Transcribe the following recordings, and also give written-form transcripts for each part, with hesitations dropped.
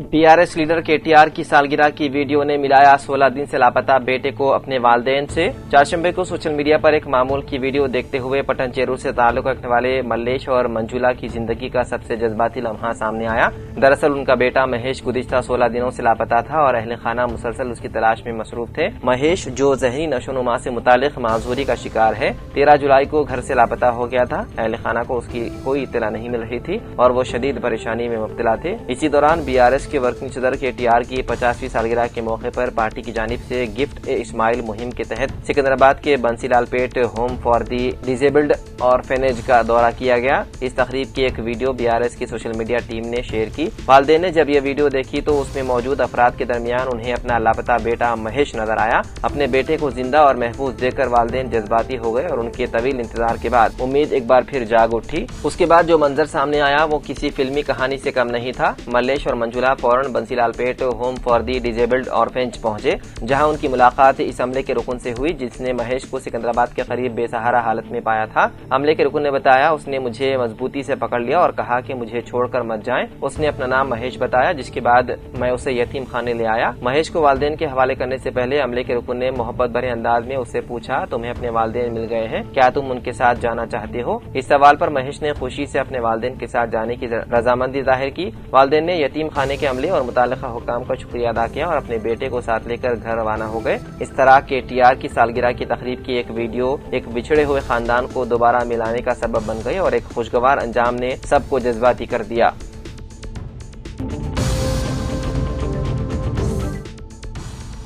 BRS leader KTR की सालगिरह की वीडियो ने मिलाया 16 दिन से लापता बेटे को अपने वालिदैन से। चारशंबे को सोशल मीडिया पर एक मामूल की वीडियो देखते हुए पटन चेरू से ताल्लुक रखने वाले मल्लेश और मंजुला की जिंदगी का सबसे जज्बाती लम्हा सामने आया। दरअसल उनका बेटा महेश गुज़िश्ता 16 दिनों से लापता था और अहले खाना मुसलसल उसकी तलाश में मसरूफ थे। महेश, जो ज़हनी नशोनुमा से मुतालिक माजूरी का शिकार है, 13 जुलाई को घर से लापता हो गया था। अहले खाना को उसकी कोई इत्तला नहीं मिल रही थी और वो शदीद परेशानी में मुब्तला थे। इसी दौरान बीआरएस के वर्किंग सदर केटीआर की 50वीं सालगिरह के मौके पर पार्टी की जानिब से गिफ्ट ए इस्माइल मुहिम के तहत सिकंदराबाद के Bansilal Pet home for the disabled orphanage का दौरा किया गया। इस तकरीब की एक वीडियो बीआरएस की सोशल मीडिया टीम ने शेयर की। वालिदैन ने जब ये वीडियो देखी तो उसमें मौजूद अफराद के दरमियान उन्हें अपना लापता बेटा महेश नजर आया। अपने बेटे को जिंदा और महफूज देखकर वालिदैन जज्बाती हो गए और उनके तवील इंतजार के बाद उम्मीद एक बार फिर जाग उठी। उसके बाद जो मंजर सामने आया वो किसी फिल्मी कहानी से कम नहीं था। मल्लेश और मंजुला फौरन Bansilal Pet home for the disabled orphanage पहुंचे, जहां उनकी मुलाकात इस अमले के रुकन से हुई जिसने महेश को सिकंदराबाद के करीब बेसहारा हालत में पाया था। अमले के रुकन ने बताया, उसने मुझे मजबूती से पकड़ लिया और कहा कि मुझे छोड़कर मत जाएं। उसने अपना नाम महेश बताया, जिसके बाद मैं उसे यतीम खाने ले आया। महेश को वालिदैन के हवाले करने से पहले अमले के रुकन ने मोहब्बत भरे अंदाज में उससे पूछा, तुम्हें अपने वालिदैन मिल गए हैं, क्या तुम उनके साथ जाना चाहते हो? इस सवाल पर महेश ने खुशी से अपने वालिदैन के साथ जाने की रजामंदी जाहिर की। वालिदैन ने यतीम खाने के अमले और मुतालिका हुक्काम का शुक्रिया अदा किया और अपने बेटे को साथ लेकर घर रवाना हो गए। इस तरह केटीआर की सालगिरह की तकरीब की एक वीडियो एक बिछड़े हुए खानदान को दोबारा मिलाने का सबब बन गई और एक खुशगवार अंजाम ने सबको जज्बाती कर दिया।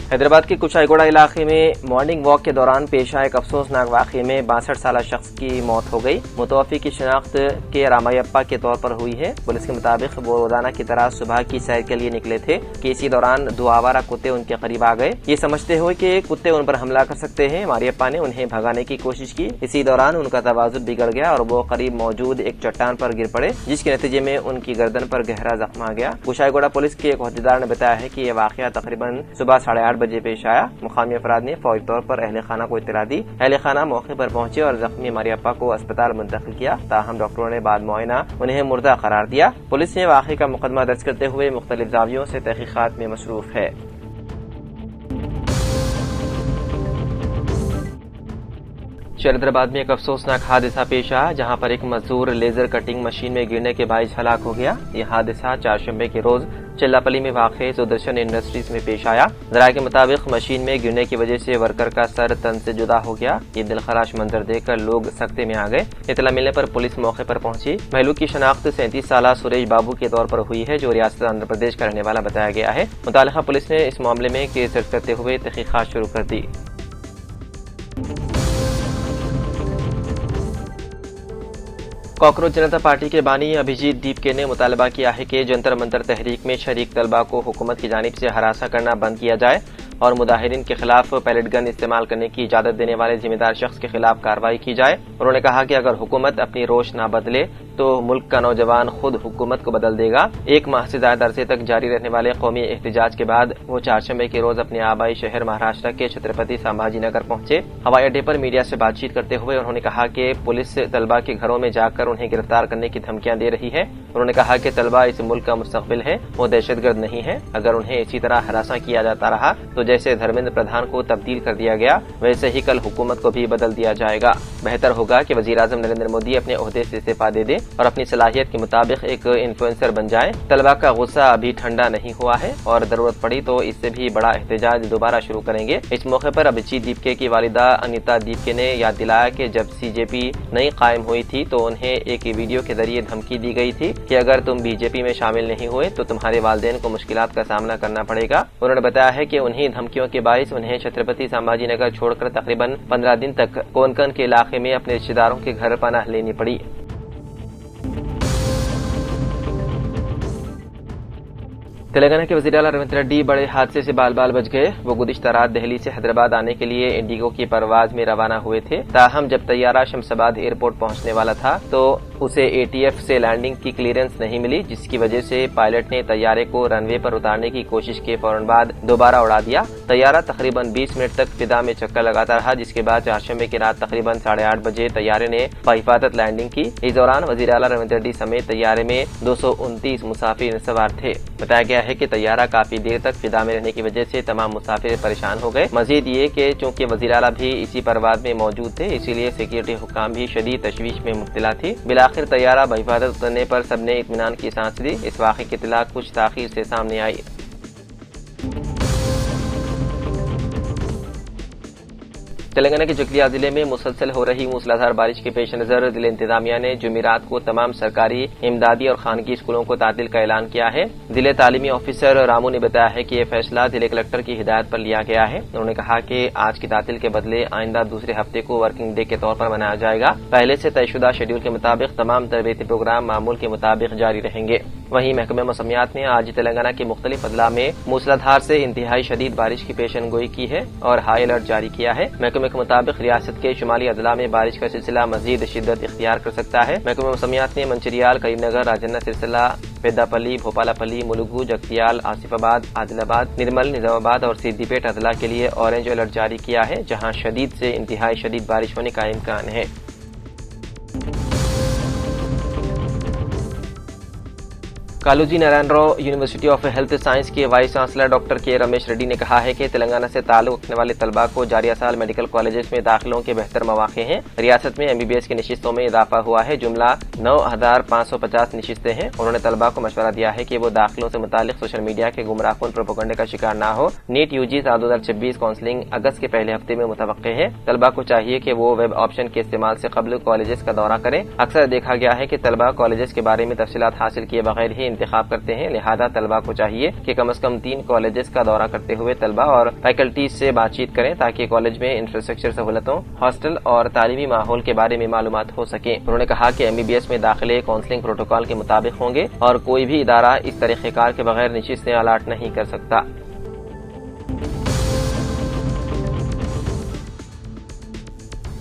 हैदराबाद के कुचाईगोड़ा इलाके में मॉर्निंग वॉक के दौरान पेश आए एक अफसोसनाक वाक़े में 62 साल शख्स की मौत हो गई। मुतवफ़ी की शनाख्त के रामायप्पा के तौर पर हुई है। पुलिस के मुताबिक वो रोजाना की तरह सुबह की सैर के लिए निकले थे कि इसी दौरान 2 आवारा कुत्ते उनके करीब आ गए। ये समझते हुए कि कुत्ते उन पर हमला कर सकते हैं, मारियप्पा ने उन्हें भगाने की कोशिश की। इसी दौरान उनका तवाज़ुन बिगड़ गया और वो करीब मौजूद एक चट्टान पर गिर पड़े, जिसके नतीजे में उनकी गर्दन पर गहरा जख्म आ गया। कुचाईगोड़ा पुलिस के एक अहदेदार ने बताया है कि यह वाक़या तकरीबन सुबह 8:30 बजे पेश आया। मुकामी अफराद ने फौरी तौर पर अहले खाना को इत्तला दी। अहले खाना मौके पर पहुंचे और जख्मी मारियप्पा को अस्पताल मुंतकिल किया, ताहम डॉक्टरों ने बाद मुआयना उन्हें मुर्दा करार दिया। पुलिस ने वाक़े का मुकदमा दर्ज करते हुए मुख्तलिफ ज़ावियों से तहकीक़ात में मसरूफ है। हैदराबाद में एक अफसोसनाक हादसा पेश आया, जहां पर एक मजदूर लेजर कटिंग मशीन में गिरने के बाइस हलाक हो गया। यह हादसा चारशंबे के रोज चिल्लापल्ली में वाक़े सुदर्शन इंडस्ट्रीज में पेश आया। ज़राए के मुताबिक मशीन में गिरने की वजह से वर्कर का सर तन से जुदा हो गया। ये दिलखराश मंजर देखकर लोग सख्ते में आ गए। इतला मिलने पर पुलिस मौके पर पहुंची। महलूक की शनाख्त 37 साल सुरेश बाबू के तौर पर हुई है, जो रियासत आंध्र प्रदेश का रहने वाला बताया गया है। मुतालिका पुलिस ने इस मामले में केस दर्ज करते हुए तहकीकात शुरू कर दी। कॉकरोच जनता पार्टी के बानी अभिजीत दीपके ने मुतालबा किया है कि जंतर मंतर तहरीक में शरीक तलबा को हुकूमत की जानिब से हरासा करना बंद किया जाए और मुजाहिरीन के खिलाफ पैलेट गन इस्तेमाल करने की इजाजत देने वाले जिम्मेदार शख्स के खिलाफ कार्रवाई की जाए। उन्होंने कहा कि अगर हुकूमत अपनी रोश न बदले तो मुल्क का नौजवान खुद हुकूमत को बदल देगा। 1 माह से ज्यादा अरसे तक जारी रहने वाले कौमी एहतजाज के बाद वो चारशंबे के रोज अपने आबाई शहर महाराष्ट्र के छत्रपति संभाजी नगर पहुंचे। हवाई अड्डे पर मीडिया से बातचीत करते हुए उन्होंने कहा कि पुलिस तलबा के घरों में जाकर उन्हें गिरफ्तार करने की धमकियां दे रही है। उन्होंने कहा कि तलबा इस मुल्क का मुस्तकबिल है, वो दहशतगर्द नहीं है। अगर उन्हें इसी तरह हरासा किया जाता रहा तो जैसे धर्मेंद्र प्रधान को तब्दील कर दिया गया, वैसे ही कल हुकूमत को भी बदल दिया जाएगा। बेहतर होगा कि वजीर आजम नरेंद्र मोदी अपने ओहदे से इस्तीफा दे दे और अपनी सलाहियत के मुताबिक एक इन्फ्लुएंसर बन जाए। तलबा का गुस्सा अभी ठंडा नहीं हुआ है और जरूरत पड़ी तो इससे भी बड़ा एहतजाज दोबारा शुरू करेंगे। इस मौके पर अभिजीत दीपके की वालिदा अनिता दीपके ने याद दिलाया कि जब सीजेपी नई कायम हुई थी तो उन्हें एक वीडियो के जरिए धमकी दी गई थी कि अगर तुम बीजेपी में शामिल नहीं हुए तो तुम्हारे वालिदैन को मुश्किलात का सामना करना पड़ेगा। उन्होंने बताया है कि उन्हीं धमकियों के बाइस उन्हें छत्रपति संभाजी नगर छोड़कर तकरीबन 15 दिन तक कोंकण के इलाके में अपने रिश्तेदारों के घर पनाह लेनी पड़ी। تلنگانہ کے وزیر اعلیٰ ریونت ریڈی بڑے حادثے سے بال بال بچ گئے۔ وہ گزشتہ رات دہلی سے حیدرآباد آنے کے لیے انڈیگو کی پرواز میں روانہ ہوئے تھے، تاہم جب طیارہ شمس آباد ایئرپورٹ پہنچنے والا تھا تو اسے اے ٹی ایف سے لینڈنگ کی کلیئرنس نہیں ملی، جس کی وجہ سے پائلٹ نے طیارے کو رن وے پر اتارنے کی کوشش کے فوراً بعد دوبارہ اڑا دیا۔ طیارہ تقریباً 20 منٹ تک فضا میں چکر لگاتا رہا، جس کے بعد چہارشنبے کی رات تقریباً 8:30 بجے طیارے نے بحفاظت لینڈنگ کی۔ اس دوران وزیر اعلیٰ ریونت ریڈی سمیت طیارے میں 229 مسافر سوار تھے۔ بتایا گیا ہے کہ طیارہ کافی دیر تک فضا میں رہنے کی وجہ سے تمام مسافر پریشان ہو گئے۔ مزید یہ کہ چونکہ وزیر اعلیٰ بھی اسی پرواز میں موجود تھے، اسی لیے سیکورٹی حکام بھی شدید تشویش میں مبتلا تھے۔ بالآخر طیارہ بحفاظت اترنے پر سب نے اطمینان کی سانس لی۔ اس واقعے کی اطلاع کچھ تاخیر سے سامنے آئی۔ تلنگانہ کے جگتیہ ضلع میں مسلسل ہو رہی موسلادھار بارش کے پیش نظر ضلع انتظامیہ نے جمعرات کو تمام سرکاری، امدادی اور خانگی اسکولوں کو تعطیل کا اعلان کیا ہے۔ ضلع تعلیمی آفیسر رامو نے بتایا ہے کہ یہ فیصلہ ضلع کلکٹر کی ہدایت پر لیا گیا ہے۔ انہوں نے کہا کہ آج کی تعطیل کے بدلے آئندہ دوسرے ہفتے کو ورکنگ ڈے کے طور پر منایا جائے گا۔ پہلے سے طے شدہ شیڈول کے مطابق تمام تربیتی پروگرام معمول کے مطابق جاری رہیں گے۔ وہیں محکمہ موسمیات نے آج تلنگانہ کے مختلف اضلاع میں موسلادھار سے انتہائی شدید بارش کی پیشن گوئی کی ہے اور ہائی الرٹ جاری کیا ہے۔ محکمہ کے مطابق ریاست کے شمالی اضلاع میں بارش کا سلسلہ مزید شدت اختیار کر سکتا ہے۔ محکمہ موسمیات نے منچریال، کریم نگر، راجنا سرسلہ، پیدا پلی، بھوپالا پلی، ملگو، جگتیال، آصف آباد، عادل آباد، نرمل، نظام آباد اور سدی پیٹ اضلاع کے لیے اورنج الرٹ جاری کیا ہے، جہاں شدید سے انتہائی شدید بارش ہونے کا امکان ہے۔ Kaloji Narayan Rao university of health science کے vice chancellor doctor K Ramesh ready نے کہا ہے کہ تلنگانہ سے تعلق رکھنے والے طلباء کو جاریہ سال میڈیکل کالجز میں داخلوں کے بہتر مواقع ہیں۔ ریاست میں MBBS کی نشستوں میں اضافہ ہوا ہے، جملہ 9,550 نشستیں ہیں۔ انہوں نے طلباء کو مشورہ دیا ہے کہ وہ داخلوں سے متعلق سوشل میڈیا کے گمراہ کن پروپیگنڈے کا شکار نہ ہو۔ نیٹ UG سال 2026 کاؤنسلنگ اگست کے پہلے ہفتے میں متوقع ہے۔ طلباء کو چاہیے کہ وہ ویب آپشن کے استعمال سے قبل کالجز کا دورہ کریں۔ اکثر دیکھا گیا ہے کہ طلباء کالجز کے بارے میں تفصیلات حاصل کیے بغیر ہی انتخاب کرتے ہیں، لہذا طلباء کو چاہیے کہ کم از کم 3 کالجز کا دورہ کرتے ہوئے طلباء اور فیکلٹیز سے بات چیت کریں تاکہ کالج میں انفراسٹرکچر سہولتوں، ہاسٹل اور تعلیمی ماحول کے بارے میں معلومات ہو سکیں۔ انہوں نے کہا کہ MBBS میں داخلے کاؤنسلنگ پروٹوکول کے مطابق ہوں گے اور کوئی بھی ادارہ اس طریقہ کار کے بغیر نشستیں الاٹ نہیں کر سکتا۔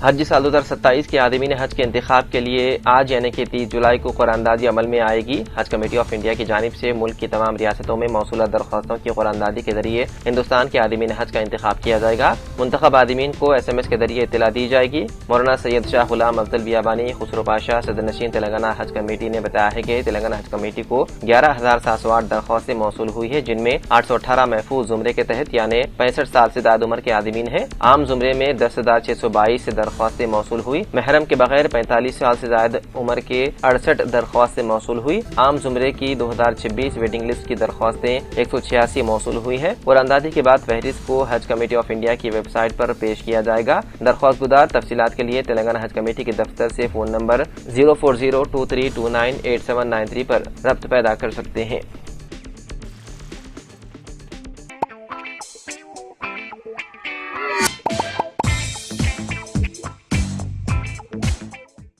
حج سال 2027 کے عازمین حج کے انتخاب کے لیے آج یعنی کہ 30 جولائی کو قراردادی عمل میں آئے گی۔ حج کمیٹی آف انڈیا کی جانب سے ملک کی تمام ریاستوں میں موصولہ درخواستوں کی قراردادی کے ذریعے ہندوستان کے عازمین حج کا انتخاب کیا جائے گا۔ منتخب عازمین کو SMS کے ذریعے اطلاع دی جائے گی۔ مولانا سید شاہ غلام افضل بیابانی خسرو پاشا صدر نشین تلنگانہ حج کمیٹی نے بتایا ہے کہ تلنگانہ حج کمیٹی کو 11,708 درخواستیں موصول ہوئی ہے، جن میں 818 محفوظ زمرے کے تحت یعنی 65 سال سے زائد عمر کے عازمین ہیں۔ عام زمرے میں 10,622 درخواستیں موصول ہوئی۔ محرم کے بغیر 45 سال سے زائد عمر کے 68 درخواستیں موصول ہوئی۔ عام زمرے کی 2026 ویٹنگ لسٹ کی درخواستیں 186 موصول ہوئی ہیں۔ قراردادی کے بعد فہرست کو حج کمیٹی آف انڈیا کی ویب سائٹ پر پیش کیا جائے گا۔ درخواست گزار تفصیلات کے لیے تلنگانہ حج کمیٹی کے دفتر سے فون نمبر 04023298793 پر رابطہ پیدا کر سکتے ہیں۔